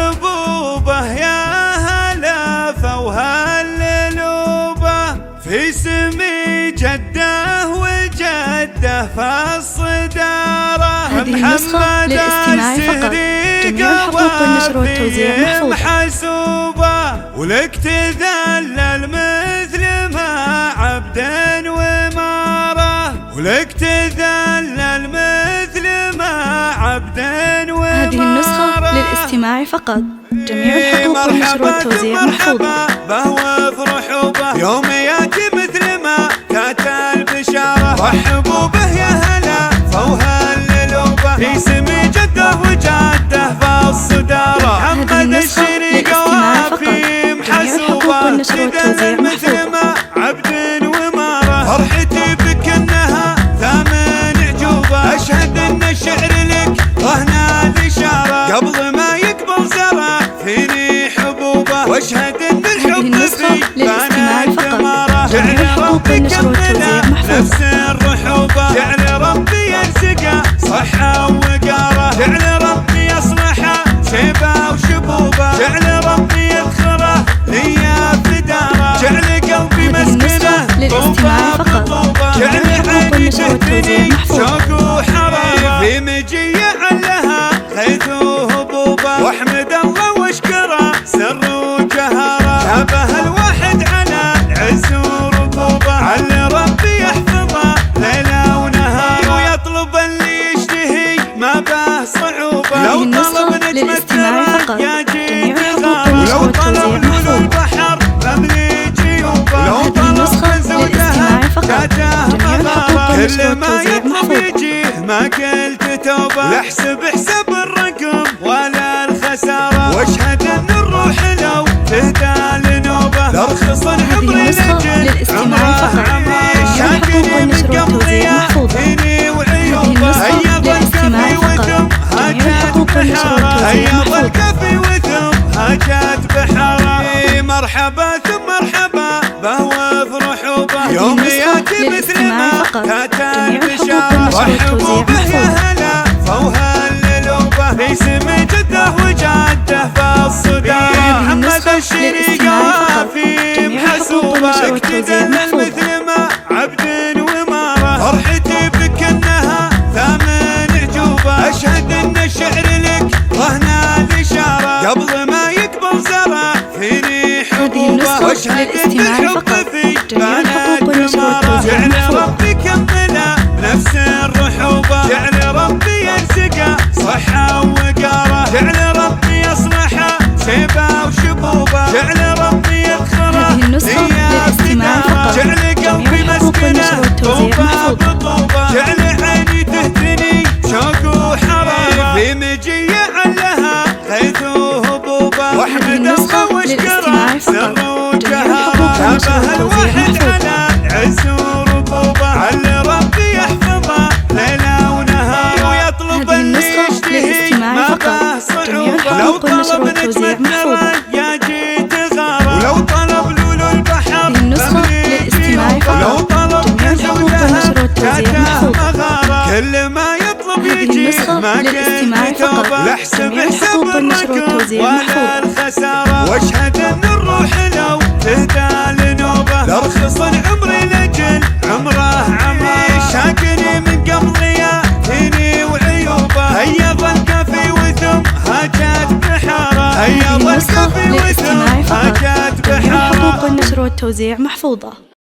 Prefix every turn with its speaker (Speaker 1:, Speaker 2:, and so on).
Speaker 1: حبوبه يا هلا فوهاللوبه في سمي جده وجده فالصداره.
Speaker 2: هذه النسخة للاستماع فقط. جميع الحقوق والنشر والتوزيع
Speaker 1: محفوظة ولك تذلل مثل ما عبد وماره ولك تذلل مثل ما عبد وماره.
Speaker 2: هذه النسخة للاستماع فقط. جميع الحقوق والنشر والتوزيع محفوظة.
Speaker 1: وفرحوبه يوم ياتي مثل ما كاتا البشارة. رحبوا به يا هلا فوهاللوبه في سمي جده وجده فالصداره.
Speaker 2: هذه النسخة للاستماع فقط. جميع الحقوق والنشر والتوزيع محفوظة.
Speaker 1: عبد وماره فرحتي بك انها ثامن عجوبه. اشهد ان الشعر لك رهن الاشاره قبل ما يقبل زرع فيني حبوبه. واشهد ان الحب في
Speaker 2: للاستماع فقط. جميع الحقوق والنشر والتوزيع محفوظة.
Speaker 1: نفس الرحوبه جعل ربي يرزقه صحه وقاره. جعل ربي يصلحه شيبه وشبوبه. جعل ربي يذخره ليا في داره. جعل قلبي مسكنه
Speaker 2: للاستماع فقط.
Speaker 1: جعل
Speaker 2: الحقوق والنشر والتوزيع محفوظة.
Speaker 1: شوق وحراره في مجيه علها خيث وهبوبه. واحمد الله واشكره سر وجهاره. شابه الواحد على عز وربوبه. على ربي يحفظه ليله ونهار ويطلب اللي يشتهي ما به صعوبه.
Speaker 2: لو طلب نجمة الثرى
Speaker 1: يا جيت
Speaker 2: غاره.
Speaker 1: لو طلب لولو البحر بملي جيوبه. لو طلب
Speaker 2: للاستماع فقط. جميع الحقوق والنشر
Speaker 1: كل ما
Speaker 2: والتوزيع
Speaker 1: يطلب
Speaker 2: محفوظة.
Speaker 1: يجيه ما قلت توبه. لا احسب حساب الرقم ولا الخساره. واشهد ان الروح لو تهدى لنوبه لارخص العمر
Speaker 2: للاستماع فقط. جميع الحقوق والنشر والتوزيع محفوظة. هذه النسخة للاستماع فقط. جميع الحقوق والنشر والتوزيع محفوظة.
Speaker 1: هاجت بحاره. مرحبا ثم مرحبا به وفرحوبه يوم ياتي مثل ما كاتا البشاره. رحبوا به يا هلا فوهاللوبه في سمي جده وجده فالصداره. محمد الشريقه في محسوبه اقتدى مثل ما عبد وماره. فرحتي بك انها ثامن عجوبه. اشهد ان الشعر لك رهن الاشاره قبل ما يقبل زرع فيني حبوبه. واشهد ان الحب في بنات وماره. جعل ربي كمله بنفس الرحوبه. جعل ربي يرزقه صحه وقاره. جعل ربي يصلحه شيبه وشبوبه. جعل ربي يذخره ليا في داره. جعل قلبي مسكنه طوبه بطوبه. جعل عيني تهتني شوق وحراره في مجيه علها خيث وهبوبه. واحمد الله واشكره سر وجهاره. شابه الواحد على عز وربوبه. على ربي يحفظه ليله ونهار ويطلب اللي يشتهي ما به صعوبه. لو طلب نجمة الثرى يا جيت غاره. ولو طلب لولو البحر
Speaker 2: للاستماع فقط.
Speaker 1: لو طلب
Speaker 2: جميع الحقوق والنشر والتوزيع محفوظة.
Speaker 1: كل ما يطلب
Speaker 2: هذه
Speaker 1: يجي
Speaker 2: النسخة
Speaker 1: ما
Speaker 2: للاستماع
Speaker 1: قلت
Speaker 2: فقط.
Speaker 1: توبه. لا احسب
Speaker 2: جميع
Speaker 1: حساب
Speaker 2: الحقوق والنشر
Speaker 1: الرقم
Speaker 2: والتوزيع
Speaker 1: ولا
Speaker 2: محفوظة.
Speaker 1: الخساره. واشهد ان الروح لو تهدى لنوبه لارخص العمر لاجل عمره عمار. شاكني من قبل ياتيني وعيوبه. هيا ظل كافي وثم هاجت بحاره. هيا
Speaker 2: هذه
Speaker 1: ظل
Speaker 2: النسخة
Speaker 1: كافي وثم
Speaker 2: للاستماع فقط.
Speaker 1: هاجت
Speaker 2: جميع
Speaker 1: بحاره.
Speaker 2: الحقوق والنشر والتوزيع محفوظة.